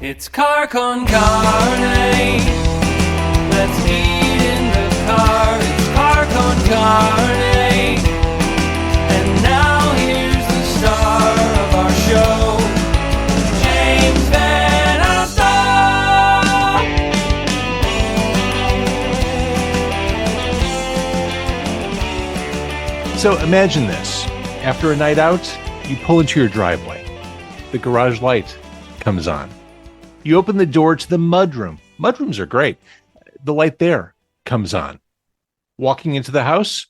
It's car con carne. Let's eat in the car. It's car con carne. And now here's the star of our show, James Van Alstyne. So imagine this. After a night out, you pull into your driveway. The garage light comes on. You open the door to the mudroom. Mudrooms are great. The light there comes on. Walking into the house,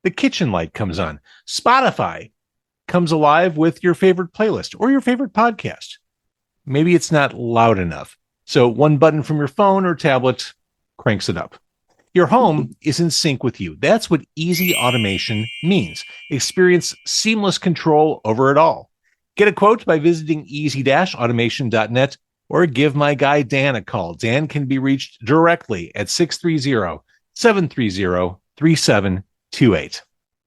the kitchen light comes on. Spotify comes alive with your favorite playlist or your favorite podcast. Maybe it's not loud enough, so one button from your phone or tablet cranks it up. Your home is in sync with you. That's what easy automation means. Experience seamless control over it all. Get a quote by visiting easy-automation.net or give my guy Dan a call. Dan can be reached directly at 630-730-3728.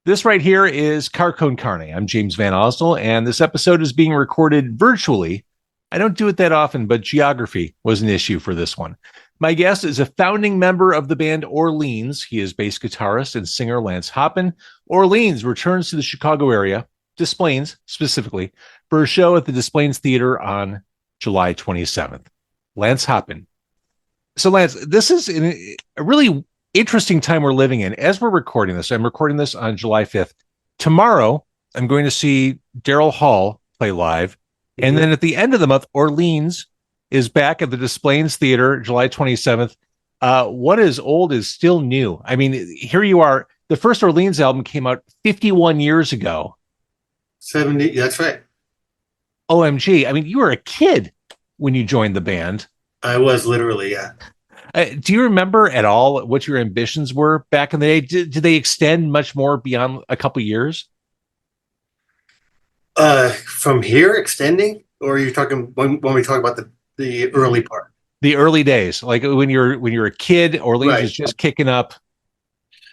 This right here is Car Con Carne. I'm James Van Alstyne, and this episode is being recorded virtually. I don't do it that often, but geography was an issue for this one. My guest is a founding member of the band Orleans. He is bass guitarist and singer Lance Hoppen. Orleans returns to the Chicago area, Des Plaines specifically, for a show at the Des Plaines Theater on July 27th. Lance Hoppen. So Lance, this is a really interesting time we're living in. As we're recording this, I'm recording this on July 5th. Tomorrow, I'm going to see Daryl Hall play live. And then at the end of the month, Orleans is back at the Des Plaines Theater, July 27th. What is old is still new. I mean, here you are. The first Orleans album came out 51 years ago. 70, that's right. OMG. I mean, you were a kid when you joined the band. I was literally, yeah. Do you remember at all what your ambitions were back in the day? Did they extend much more beyond a couple years? From here, extending? Or are you talking when we talk about the early part? The early days, like when you're a kid, Orleans was just kicking up.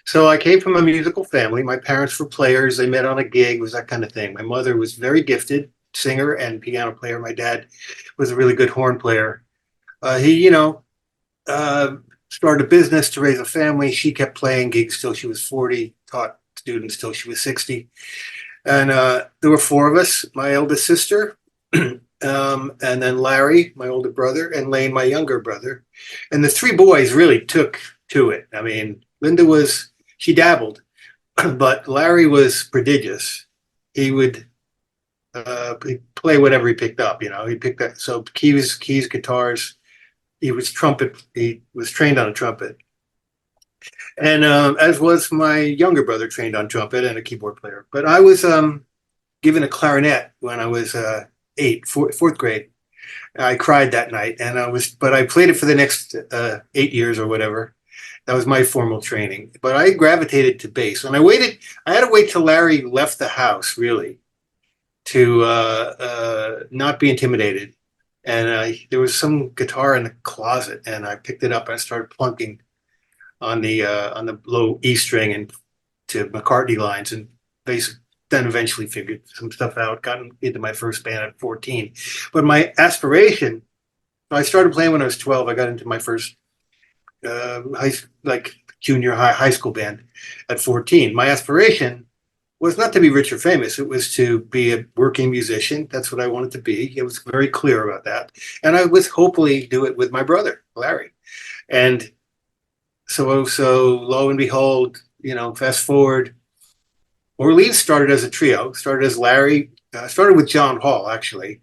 So I came from a musical family. My parents were players. They met on a gig, was that kind of thing. My mother was very gifted singer and piano player. My dad was a really good horn player. He started a business to raise a family. She kept playing gigs till she was 40, taught students till she was 60. And there were four of us, my eldest sister, and then Larry, my older brother, and Lane, my younger brother. And the three boys really took to it. I mean, Linda she dabbled, but Larry was prodigious. He would play whatever he picked up, he picked up. So keys, guitars. He was trained on a trumpet. And as was my younger brother, trained on trumpet and a keyboard player. But I was given a clarinet when I was fourth grade. I cried that night, but I played it for the next 8 years or whatever. That was my formal training. But I gravitated to bass, and I had to wait till Larry left the house, really, to not be intimidated. And there was some guitar in the closet, and I picked it up and I started plunking on the low E string and to McCartney lines, and then eventually figured some stuff out, got into my first band at 14. But my aspiration, I started playing when I was 12. I got into my first junior high school band at 14. My aspiration was not to be rich or famous. It was to be a working musician. That's what I wanted to be. It was very clear about that. And I would hopefully do it with my brother, Larry. And so lo and behold, fast forward, Orleans started as a trio, started as Larry, started with John Hall, actually,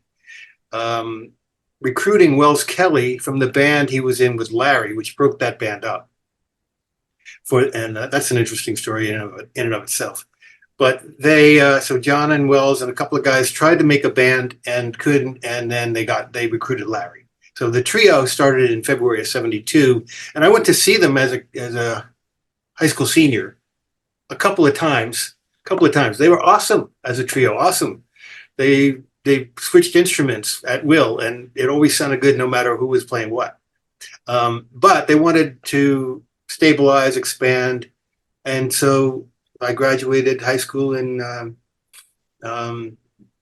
recruiting Wells Kelly from the band he was in with Larry, which broke that band up. That's an interesting story in and of itself. But so John and Wells and a couple of guys tried to make a band and couldn't, and then they recruited Larry. So the trio started in February of '72, and I went to see them as a high school senior a couple of times. They were awesome as a trio, awesome. They switched instruments at will, and it always sounded good no matter who was playing what. But they wanted to stabilize, expand, and so I graduated high school in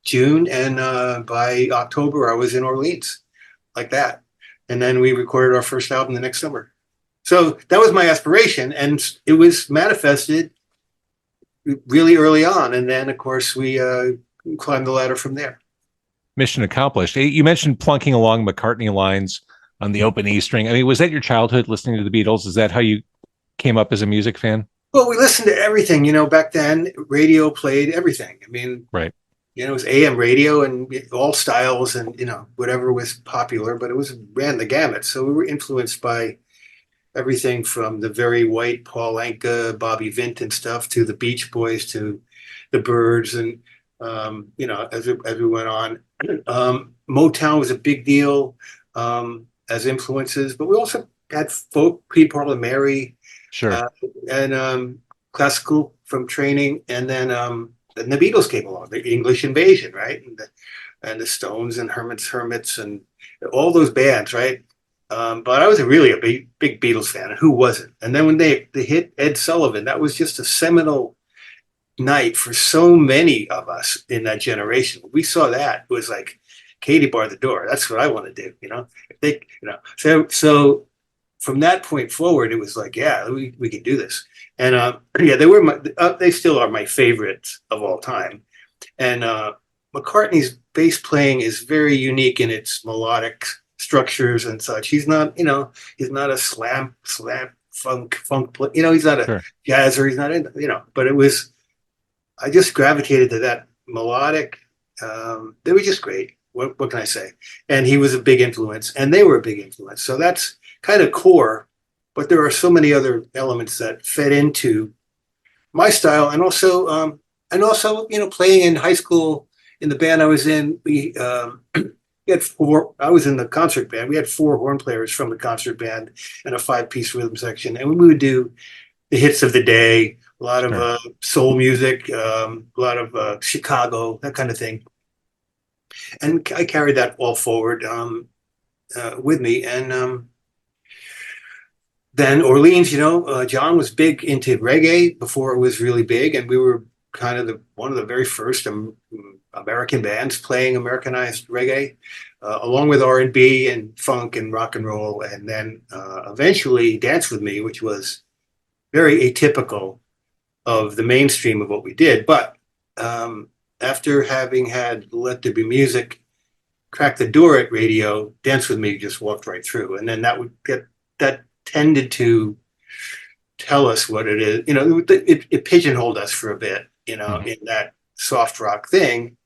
June, and by October I was in Orleans. like that. And then we recorded our first album the next summer. So that was my aspiration, and it was manifested really early on. And then, of course, we climbed the ladder from there. Mission accomplished. You mentioned plunking along McCartney lines on the open E string. I mean, was that your childhood listening to the Beatles? Is that how you came up as a music fan? Well, we listened to everything, back then radio played everything. I mean, right. It was AM radio and all styles and, whatever was popular, but ran the gamut. So we were influenced by everything from the very white Paul Anka, Bobby Vinton stuff to the Beach Boys to the Byrds. And, as we went on, Motown was a big deal as influences, but we also had folk, Pete, Paul and Mary, sure, and classical from training. And then the Beatles came along, the English Invasion, right? And the Stones and Hermits and all those bands, right? But I was really a big Beatles fan. Who wasn't? And then when they hit Ed Sullivan, that was just a seminal night for so many of us in that generation. We saw that. It was like Katie barred the door. That's what I want to do, If they, So from that point forward, it was like, yeah, we can do this. And they still are my favorites of all time. And McCartney's bass playing is very unique in its melodic structures and such. He's not, he's not a slam funk, he's not a sure. jazzer. He's not but I just gravitated to that melodic. They were just great. What can I say? And he was a big influence, and they were a big influence. So that's kind of core, but there are so many other elements that fed into my style, and also, playing in high school in the band I was in. We had four. I was in the concert band. We had 4 horn players from the concert band and a 5-piece rhythm section, and we would do the hits of the day, a lot of soul music, a lot of Chicago, that kind of thing. And I carried that all forward with me. And then Orleans, John was big into reggae before it was really big, and we were kind of one of the very first American bands playing Americanized reggae, along with R&B and funk and rock and roll, and then eventually Dance With Me, which was very atypical of the mainstream of what we did. But after having had Let There Be Music crack the door at radio, Dance With Me just walked right through. And then that tended to tell us what it is. It pigeonholed us for a bit, in that soft rock thing,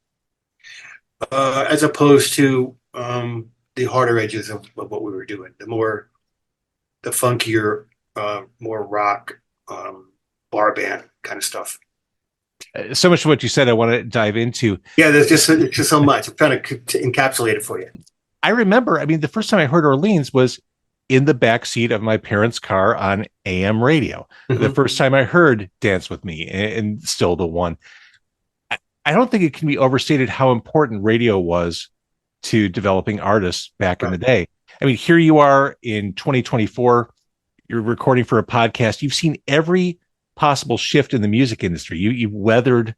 as opposed to the harder edges of what we were doing, the funkier, more rock, bar band kind of stuff. So much of what you said I want to dive into. Yeah, there's just so much. I'm trying to encapsulate it for you. I remember, the first time I heard Orleans was in the back seat of my parents' car on AM radio. Mm-hmm. The first time I heard Dance With Me, and still the one. I don't think it can be overstated how important radio was to developing artists back in the day. Here you are in 2024, you're recording for a podcast. You've seen every possible shift in the music industry. You've weathered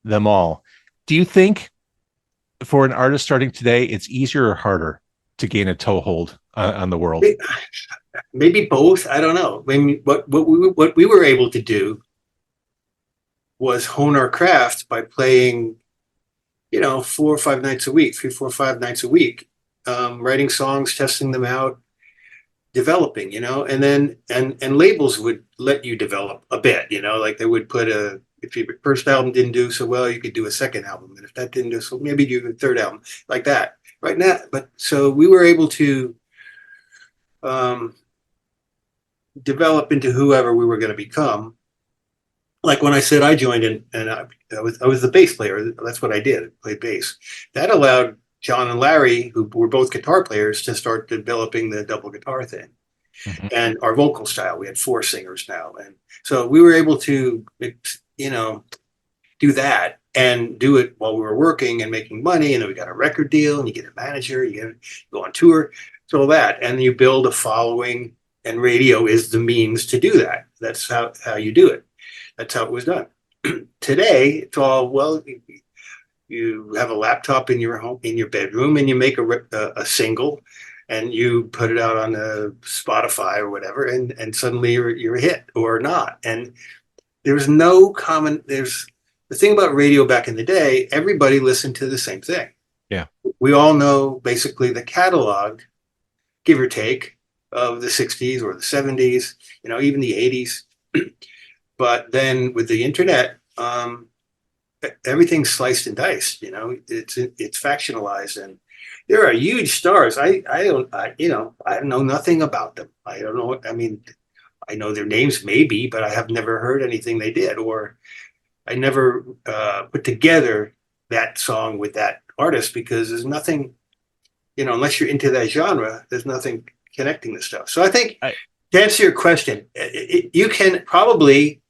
them all. Do you think for an artist starting today, it's easier or harder to gain a toehold on the world? Maybe both. I don't know. What we were able to do was hone our craft by playing, 4 or 5 nights a week, 3, 4, 5 nights a week, writing songs, testing them out, developing, and then and labels would let you develop a bit, like they would put if your first album didn't do so well, you could do a second album, and if that didn't do so, maybe do a third album, like that. Right now, but so we were able to develop into whoever we were going to become. Like when I said I joined in, and I was the bass player. That's what I did. I played bass. That allowed John and Larry, who were both guitar players, to start developing the double guitar thing. Mm-hmm. And our vocal style. We had 4 singers now. And so we were able to, do that and do it while we were working and making money. And then we got a record deal, and you get a manager, you go on tour, so all that. And you build a following, and radio is the means to do that. That's how you do it. That's how it was done. Today, it's all, you have a laptop in your home, in your bedroom, and you make a single, and you put it out on Spotify or whatever, and suddenly you're a hit or not. And there's no common. There's the thing about radio back in the day. Everybody listened to the same thing. Yeah. We all know basically the catalog, give or take, of the 60s or the 70s, even the 80s. But then with the internet, everything's sliced and diced. It's factionalized, and there are huge stars. I know nothing about them. I don't know. I mean, I know their names maybe, but I have never heard anything they did, or I never put together that song with that artist, because there's nothing, unless you're into that genre, there's nothing connecting the stuff. So I think to answer your question, you can probably,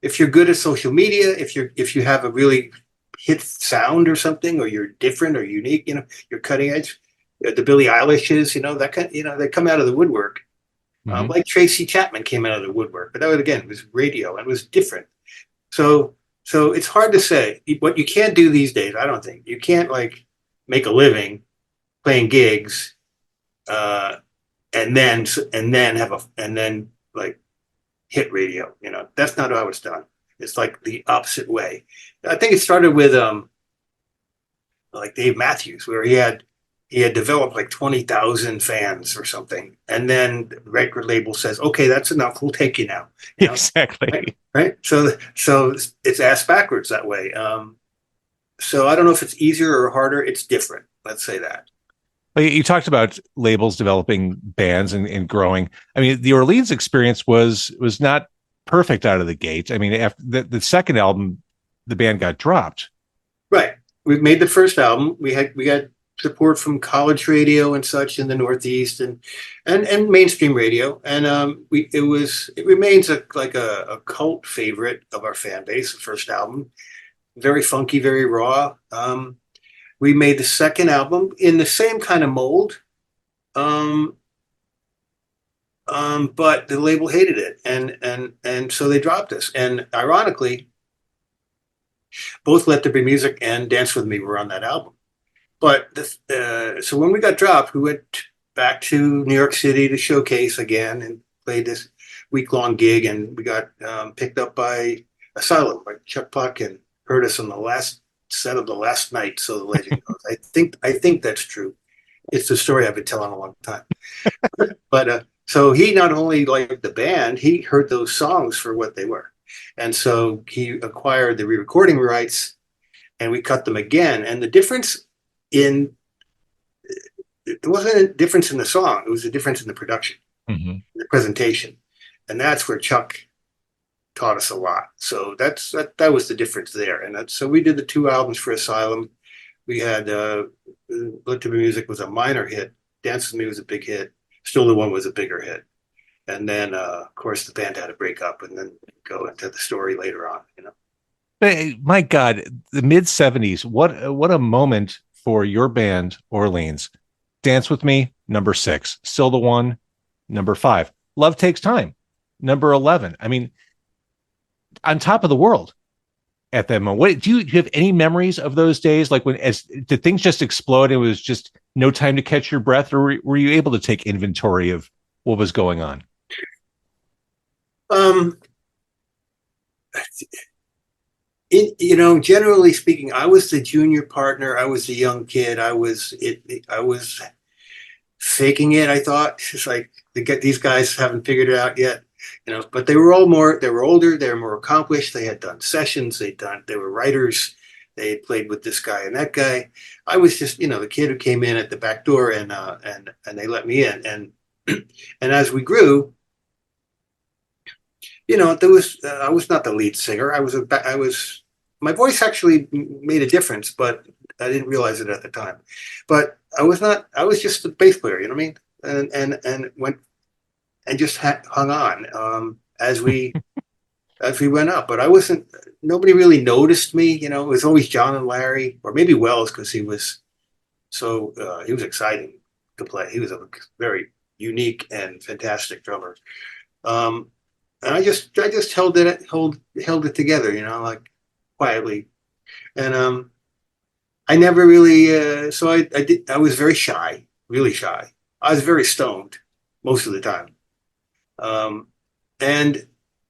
if you're good at social media, if you have a really hit sound or something, or you're different or unique, you're cutting edge. The Billie Eilishes, that kind, they come out of the woodwork. Mm-hmm. Like Tracy Chapman came out of the woodwork, but that was, again, it was radio and it was different. So it's hard to say. What you can't do these days, I don't think, you can't like make a living playing gigs, and then like hit radio. That's not how it's done. It's like the opposite way. I think it started with like Dave Matthews, where he had developed like 20,000 fans or something, and then the record label says, "Okay, that's enough. We'll take you now." Exactly. Right. So it's ass backwards that way. So I don't know if it's easier or harder. It's different. Let's say that. Well, you talked about labels developing bands and growing. I mean, the Orleans experience was not perfect out of the gate. I mean, after the second album, the band got dropped. Right. We made the first album. We got support from college radio and such in the Northeast, and mainstream radio. And it remains a cult favorite of our fan base. The first album, very funky, very raw. We made the second album in the same kind of mold, but the label hated it, and so they dropped us. And ironically, both Let There Be Music and Dance With Me were on that album. But so when we got dropped, we went back to New York City to showcase again and played this week-long gig, and we got picked up by Asylum, by Chuck Puck, and heard us on the last set of the last night, so the legend goes. I think that's true. It's the story I've been telling a long time. But so he not only liked the band, he heard those songs for what they were, and so he acquired the re-recording rights, and we cut them again. And the difference it wasn't a difference in the song; it was a difference in the production, the presentation, and that's where Chuck taught us a lot. So that was the difference there. And so we did the two albums for Asylum. We had Let There Be Music was a minor hit. Dance With Me was a big hit. Still the One was a bigger hit. And then, of course, the band had to break up and then go into the story later on. Hey, my God, the mid-'70s, what a moment for your band, Orleans. Dance With Me, number 6. Still the One, number 5. Love Takes Time, number 11. I mean, on top of the world at that moment. Do you have any memories of those days? Like did things just explode? It was just no time to catch your breath, or were you able to take inventory of what was going on? Generally speaking, I was the junior partner. I was the young kid. I was faking it. I thought it's like these guys haven't figured it out yet. But they were older, they were more accomplished. They had done sessions, they were writers, they had played with this guy and that guy. I was just, the kid who came in at the back door, and they let me in. And as we grew, I was not the lead singer. My voice actually made a difference, but I didn't realize it at the time. But I was just the bass player, you know what I mean? And went and just hung on as we went up. But nobody really noticed me. It was always John and Larry, or maybe Wells, because he was exciting to play. He was a very unique and fantastic drummer. And I just held it together, like quietly. And I never really, I was very shy, really shy. I was very stoned most of the time. And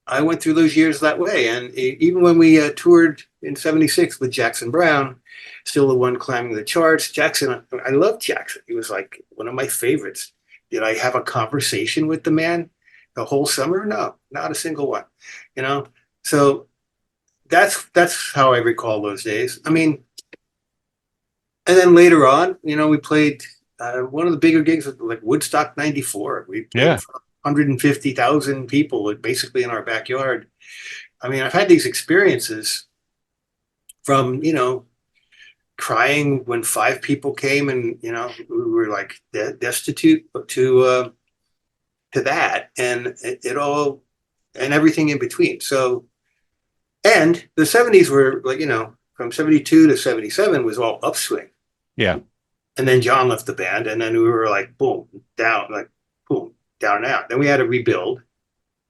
I went through those years that way. And even when we toured in '76 with Jackson Browne, still the one climbing the charts. Jackson, I loved Jackson. He was like one of my favorites. Did I have a conversation with the man the whole summer? No, not a single one. You know, so that's how I recall those days. I mean, and then later on, we played one of the bigger gigs was like Woodstock '94. We played Yeah. for 150,000 people, like, basically in our backyard. I mean, I've had these experiences from, crying when 5 people came and, we were like destitute to that, and it all, and everything in between. So, and the '70s were like, from '72 to '77 was all upswing. Yeah. And then John left the band, and then we were like, boom, down, like, boom, down and out. Then we had to rebuild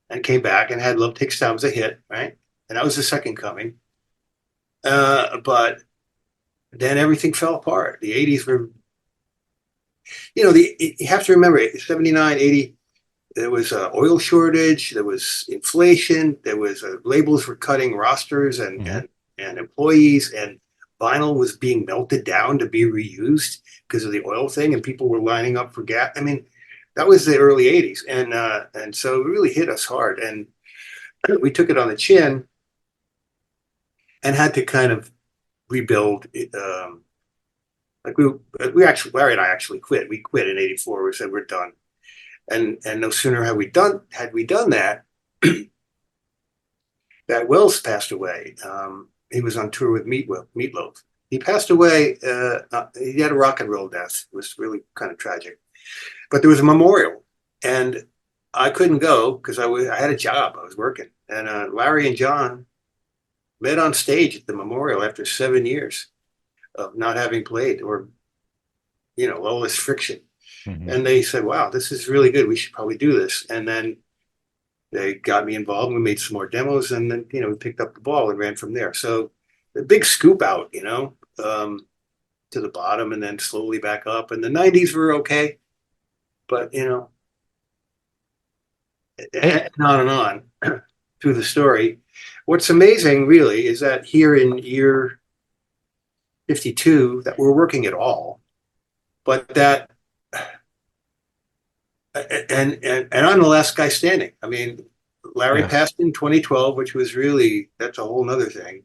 and came back and had Love Takes Time as a hit, right? And that was the second coming. But then everything fell apart. The '80s were, you have to remember, '79, '80, there was an oil shortage, there was inflation, there was labels were cutting rosters and employees, and vinyl was being melted down to be reused because of the oil thing, and people were lining up for gas. I mean, that was the early '80s, and so it really hit us hard, and we took it on the chin and had to kind of rebuild. Like we actually, Larry and I actually quit. We quit in '84. We said we're done, and no sooner had we done that, that Wells passed away. He was on tour with Meatloaf. He passed away. He had a rock and roll death. It was really kind of tragic. But there was a memorial, and I couldn't go because I had a job. I was working, and Larry and John met on stage at the memorial after 7 years of not having played, or all this friction. Mm-hmm. And they said, "Wow, this is really good. We should probably do this." And then they got me involved, and we made some more demos, and then we picked up the ball and ran from there. So the big scoop out, to the bottom, and then slowly back up. And the '90s were okay, but and on through the story. What's amazing, really, is that here in year 52, that we're working at all, but that. And I'm the last guy standing. I mean, Larry passed in 2012, which was really, that's a whole nother thing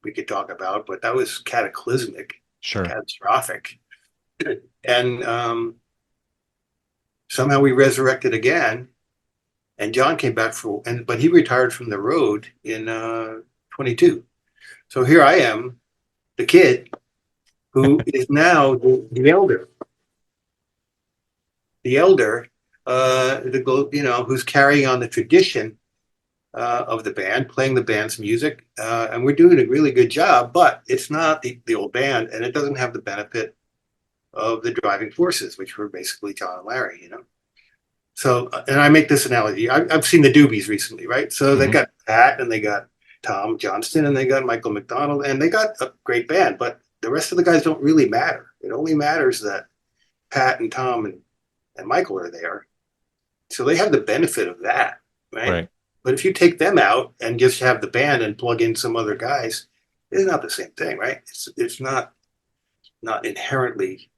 we could talk about, but that was cataclysmic, catastrophic. And somehow we resurrected again, and John came back but he retired from the road in 22. So here I am, the kid who is now the elder. The elder, who's carrying on the tradition of the band, playing the band's music, and we're doing a really good job. But it's not the old band, and it doesn't have the benefit of the driving forces, which were basically John and Larry. So, and I make this analogy. I've seen the Doobies recently, right? So they got Pat, and they got Tom Johnston, and they got Michael McDonald, and they got a great band. But the rest of the guys don't really matter. It only matters that Pat and Tom and Michael are there. So they have the benefit of that, right? But if you take them out and just have the band and plug in some other guys, it's not the same thing, right? It's not inherently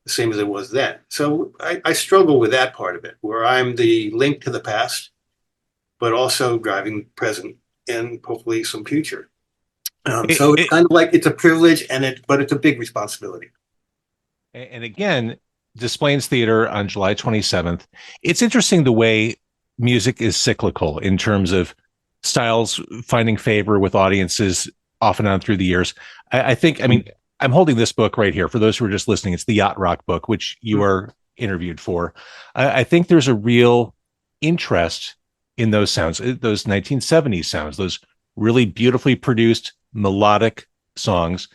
the same as it was then. So I struggle with that part of it, where I'm the link to the past, but also driving present and hopefully some future. So it's kind of like it's a privilege, but it's a big responsibility. And again, Des Plaines Theater on July 27th. It's interesting the way music is cyclical in terms of styles finding favor with audiences off and on through the years. I think, I'm holding this book right here for those who are just listening. It's the Yacht Rock book, which you are interviewed for. I think there's a real interest in those sounds, those 1970s sounds, those really beautifully produced melodic songs.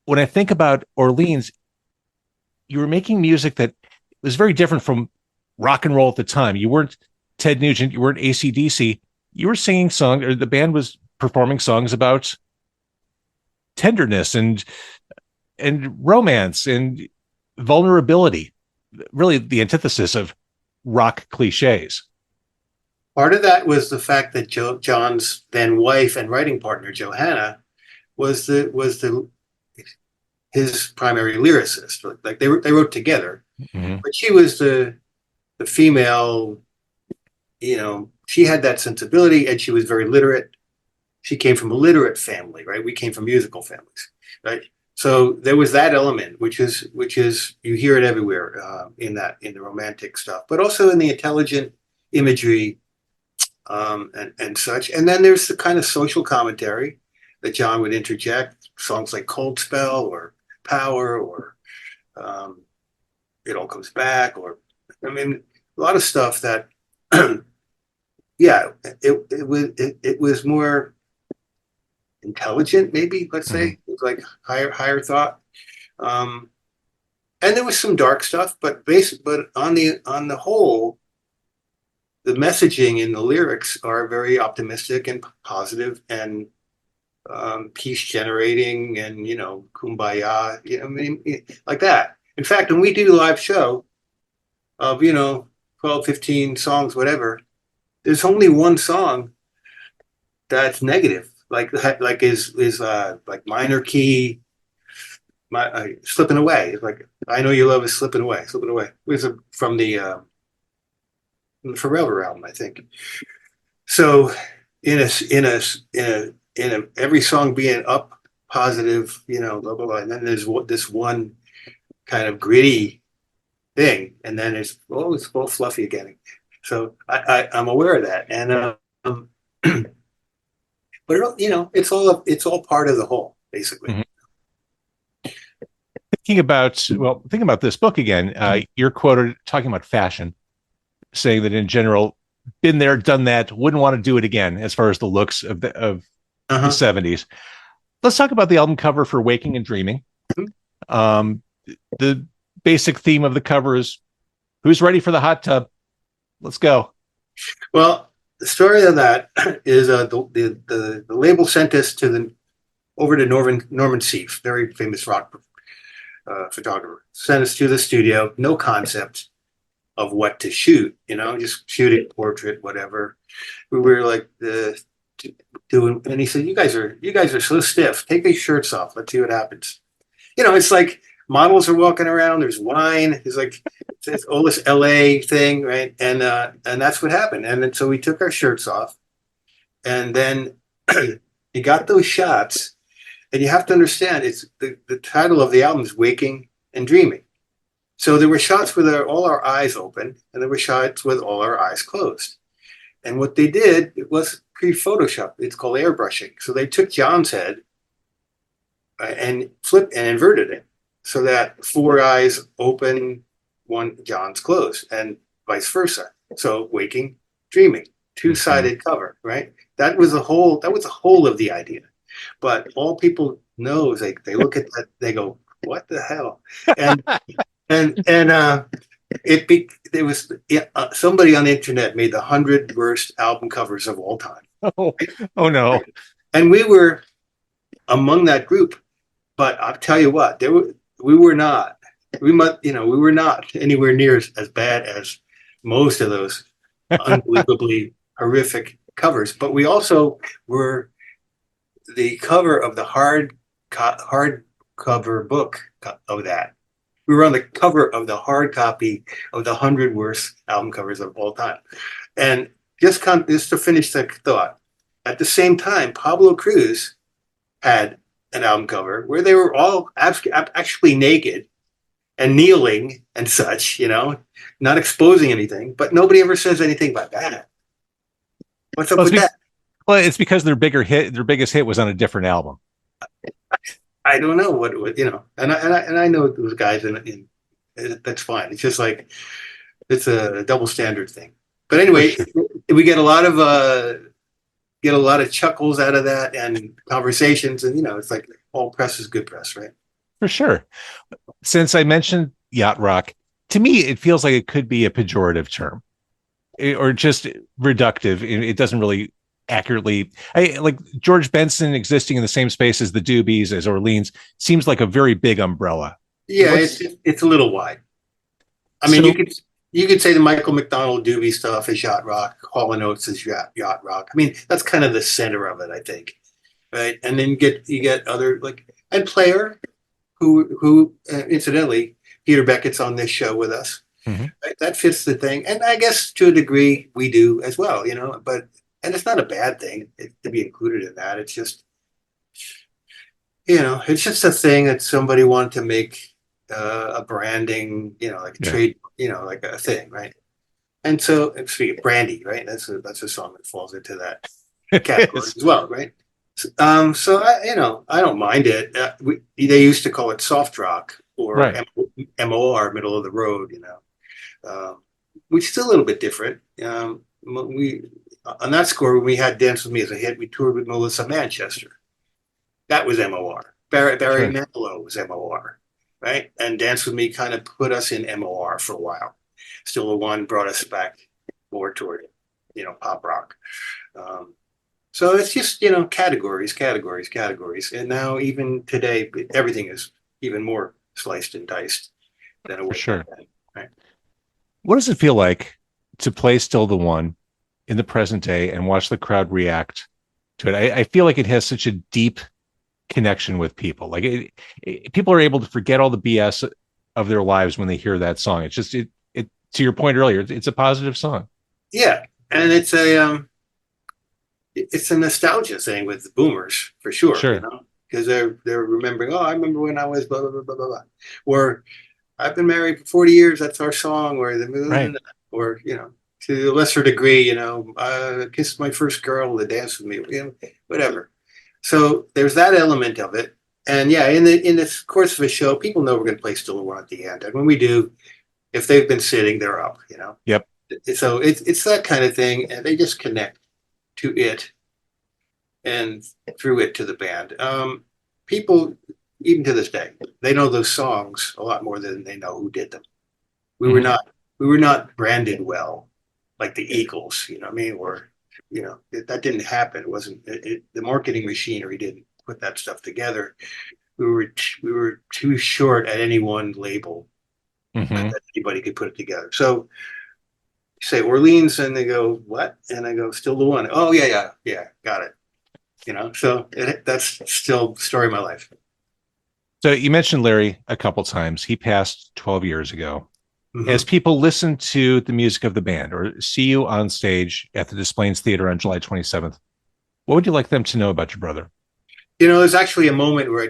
When I think about Orleans, you were making music that was very different from rock and roll at the time. You weren't Ted Nugent, you weren't AC/DC. You were singing songs, or the band was performing songs about tenderness and romance and vulnerability. really the antithesis of rock cliches. Part of that was the fact that John's then wife and writing partner, Johanna, was his primary lyricist. Like they wrote together, Mm-hmm. but she was the female. She had that sensibility, and she was very literate. She came from a literate family, right? We came from musical families, right? So there was that element, which is you hear it everywhere in the romantic stuff, but also in the intelligent imagery and such. And then there's the kind of social commentary that John would interject, songs like Cold Spell or Power or It All Comes Back, or I mean, a lot of stuff that, yeah, it was more intelligent, maybe, let's say. It was like higher thought. And there was some dark stuff, but on the whole, the messaging in the lyrics are very optimistic and positive and peace generating and, kumbaya, I mean, like that. In fact, when we do the live show of, 12, 15 songs, whatever, there's only one song that's negative, like is like minor key, slipping away. It's like, I Know Your Love Is Slipping Away. It was from the Forever album, I think. So in every song being up, positive, blah blah blah, and then there's this one kind of gritty thing, and then it's all fluffy again. So I'm aware of that, and but it's all part of the whole, basically. Mm-hmm. Thinking about this book again, you're quoted talking about fashion, saying that in general, been there, done that, wouldn't want to do it again as far as the looks of the 70s. Let's talk about the album cover for Waking and Dreaming. The basic theme of the cover is, who's ready for the hot tub? Let's go. Well, the story of that is the label sent us over to Norman Seeff, very famous rock photographer. Sent us to the studio, no concept of what to shoot, just shooting portrait, whatever. We were like doing, and he said, "You guys are so stiff. Take these shirts off. Let's see what happens." It's like models are walking around. There's wine. It's like it's all this LA thing, right? And that's what happened. And then so we took our shirts off, and then you got those shots. And you have to understand, it's the title of the album is Waking and Dreaming. So there were shots with all our eyes open, and there were shots with all our eyes closed. And what they did, it was pre-Photoshop. It's called airbrushing. So they took John's head and flipped and inverted it so that 4 eyes open, 1 John's closed, and vice versa. So Waking, Dreaming, 2-sided cover, right? That was the whole of the idea. But all people know is they look at that, they go, "What the hell?" And there was somebody on the internet made the 100 worst album covers of all time. Oh no! And we were among that group. But I'll tell you what, we were not anywhere near as bad as most of those unbelievably horrific covers. But we also were the cover of the hard cover book of that. We were on the cover of the hard copy of the 100 worst album covers of all time. And just to finish the thought, at the same time, Pablo Cruz had an album cover where they were all actually naked and kneeling and such, not exposing anything, but nobody ever says anything about that. What's up with that? Well, it's because their biggest hit was on a different album. I don't know what and I know those guys, and that's fine. It's just like it's a double standard thing. But anyway, we get a lot of chuckles out of that and conversations, and it's like all press is good press, right? For sure. Since I mentioned yacht rock, to me it feels like it could be a pejorative term, or just reductive. It doesn't really accurately, like George Benson existing in the same space as the Doobies, as Orleans, seems like a very big umbrella. Yeah, it's a little wide. I mean, So you could say the Michael McDonald Doobie stuff is yacht rock. Hall and Oates is yacht rock. I mean, that's kind of the center of it, I think, right? And then you get other like and Player, who incidentally Peter Beckett's on this show with us. mhm, Right? That fits the thing, and I guess to a degree we do as well, you know. But and it's not a bad thing to be included in that. It's just it's just a thing that somebody wanted to make a branding, like a yeah, trade, like a thing, right? And so, speaking of Brandy, right? That's a song that falls into that category it's as well, right? So I don't mind it. They used to call it soft rock or right. MOR, middle of the road, which is a little bit different. We on that score when we had "Dance with Me" as a hit, we toured with Melissa Manchester. That was MOR. Barry Sure, Manilow was MOR, right? And Dance with Me kind of put us in MOR for a while. Still the One brought us back more toward, pop rock. Um, so it's just, categories, categories, categories. And now even today, everything is even more sliced and diced than it for was back sure. then. Right? What does it feel like to play Still the One in the present day and watch the crowd react to it? I feel like it has such a deep connection with people. Like people are able to forget all the BS of their lives when they hear that song. It's just it to your point earlier. It's a positive song. Yeah. And it's a nostalgia thing with the boomers for sure, Sure. because they're remembering, oh, I remember when I was blah blah blah blah blah blah. Or I've been married for 40 years, that's our song, or the Right. moon, or to a lesser degree, I kissed my first girl that danced with me, whatever. So there's that element of it. And yeah, in the course of a show, people know we're going to play Still the One at the end. And when we do, if they've been sitting, they're up. Yep. So it's that kind of thing, and they just connect to it and through it to the band. People, even to this day, they know those songs a lot more than they know who did them. We were Mhm. not we were not branded well like the Eagles, you know what I mean? Or that didn't happen. It wasn't the marketing machinery didn't put that stuff together. We were too short at any one label Mhm. that anybody could put it together. So you say Orleans, and they go what? And I go Still the One. Oh yeah, got it. So that's still the story of my life. So you mentioned Larry a couple times. He passed 12 years ago. As Hmm. people listen to the music of the band or see you on stage at the Des Plaines Theater on July 27th, what would you like them to know about your brother? There's actually a moment where uh, I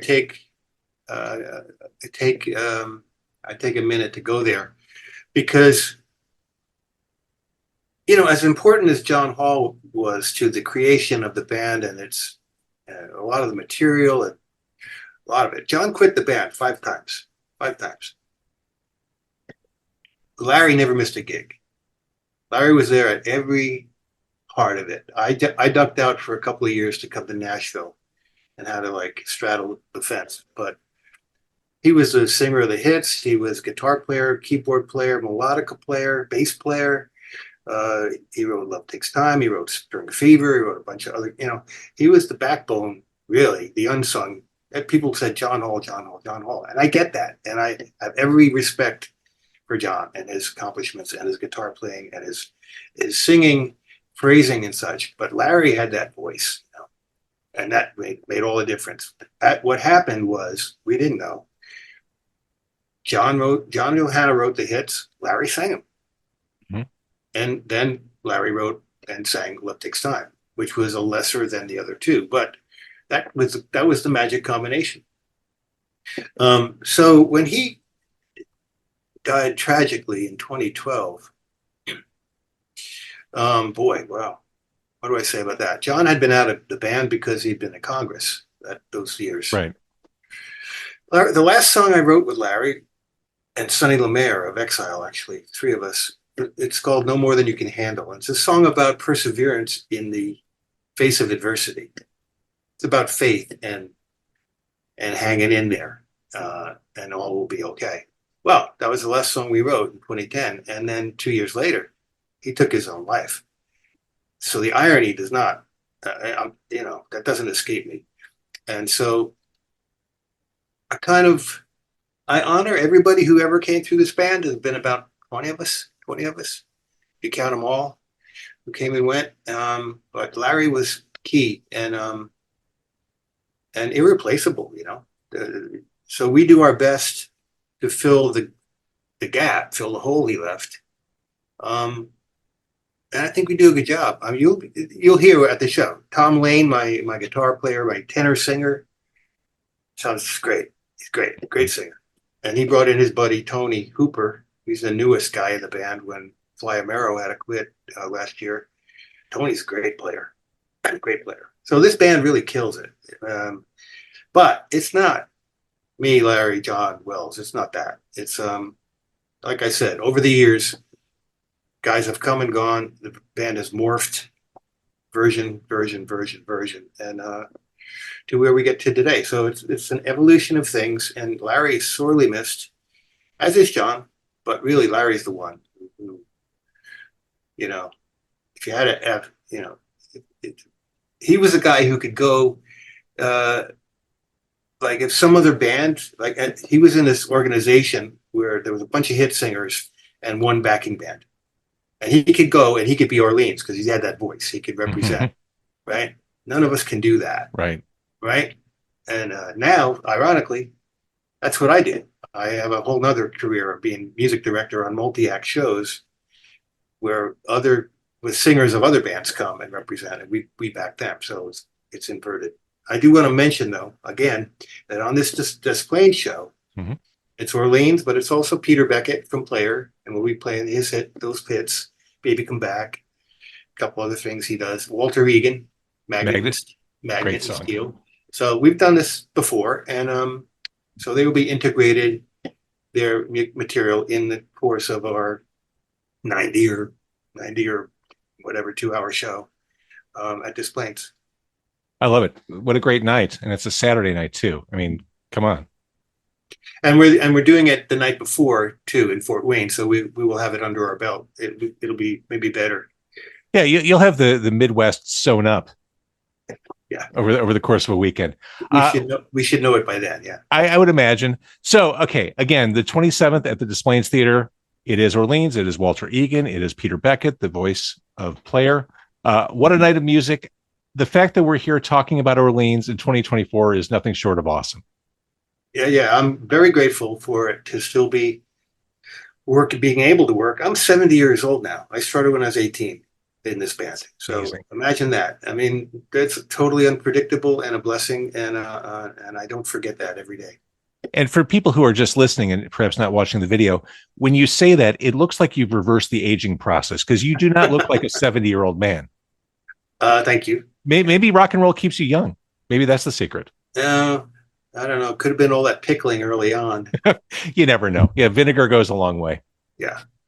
take I take a minute to go there because as important as John Hall was to the creation of the band and its a lot of the material and a lot of it, John quit the band 5 times. 5 times. Larry never missed a gig. Larry was there at every part of it. I ducked out for a couple of years to come to Nashville and had to like straddle the fence, but he was the singer of the hits. He was guitar player, keyboard player, melodica player, bass player. He wrote "Love Takes Time." He wrote "Spring Fever." He wrote a bunch of other. He was the backbone, really, the unsung. People said John Hall, John Hall, John Hall, and I get that, and I have every respect for John and his accomplishments and his guitar playing and his singing, phrasing, and such. But Larry had that voice, and that made all the difference. What happened was we didn't know. John Johanna wrote the hits. Larry sang them. Mhm. And then Larry wrote and sang "Love Takes Time," which was a lesser than the other two, but that was the magic combination. So when he died tragically in 2012, boy, wow, what do I say about that? John had been out of the band because he'd been in Congress those years. Right. The last song I wrote with Larry and Sonny Lemaire of Exile, actually, three of us. It's called "No More Than You Can Handle." It's a song about perseverance in the face of adversity. It's about faith and hanging in there, and all will be okay. Well, that was the last song we wrote in 2010, and then 2 years later, he took his own life. So the irony does not, that doesn't escape me. And so I honor everybody who ever came through this band. Has been about 20 of us, 20 of us. You count them all who came and went. But Larry was key and irreplaceable, you know. So we do our best to fill the gap, fill the hole he left. And I think we do a good job. I mean, you'll hear at the show. Tom Lane, my guitar player, my tenor singer, sounds great. He's great singer. And he brought in his buddy Tony Hooper. He's the newest guy in the band when Fly Amaro had to quit last year. Tony's a great player, great player. So this band really kills it. But it's not me, Larry, John, Wells. It's not that. It's like I said, over the years, guys have come and gone. The band has morphed, version, and to where we get to today. So it's an evolution of things, and Larry is sorely missed, as is John. But really, Larry's the one who you know, if you had to have, you know, he was a guy who could go, like if some other band, like he was in this organization where there was a bunch of hit singers and one backing band. And he could go and he could be Orleans because he had that voice. He could represent, right? None of us can do that. Right. Right. And now, ironically, that's what I did. I have a whole nother career of being music director on multi-act shows where with singers of other bands come and represent and we back them. So it's inverted. I do want to mention though, again, that on this Displain show, it's Orleans, but it's also Peter Beckett from Player, and we'll be playing those hits, Baby Come Back, a couple other things he does. Walter Egan, Magnet and Steel. So we've done this before, and so they will be integrated, their material, in the course of our 90 or whatever 2-hour show at Displains. I love it. What a great night, and it's a Saturday night too. I mean, come on. And we're doing it the night before too in Fort Wayne, so we will have it under our belt. It'll be maybe better. Yeah, you'll have the Midwest sewn up. Yeah, over the course of a weekend. We should know it by then. Yeah, I would imagine. So, okay, again, the 27th at the Displains Theater. It is Orleans. It is Walter Egan. It is Peter Beckett, the voice of Player. What a night of music! The fact that we're here talking about Orleans in 2024 is nothing short of awesome. Yeah. I'm very grateful for it to still be being able to work. I'm 70 years old now. I started when I was 18 in this band. So amazing. Imagine that. I mean, that's totally unpredictable and a blessing, and I don't forget that every day. And for people who are just listening and perhaps not watching the video, when you say that, it looks like you've reversed the aging process because you do not look like a 70-year-old man. Thank you. Maybe rock and roll keeps you young. Maybe that's the secret. I don't know. Could have been all that pickling early on. You never know. Yeah, vinegar goes a long way. Yeah.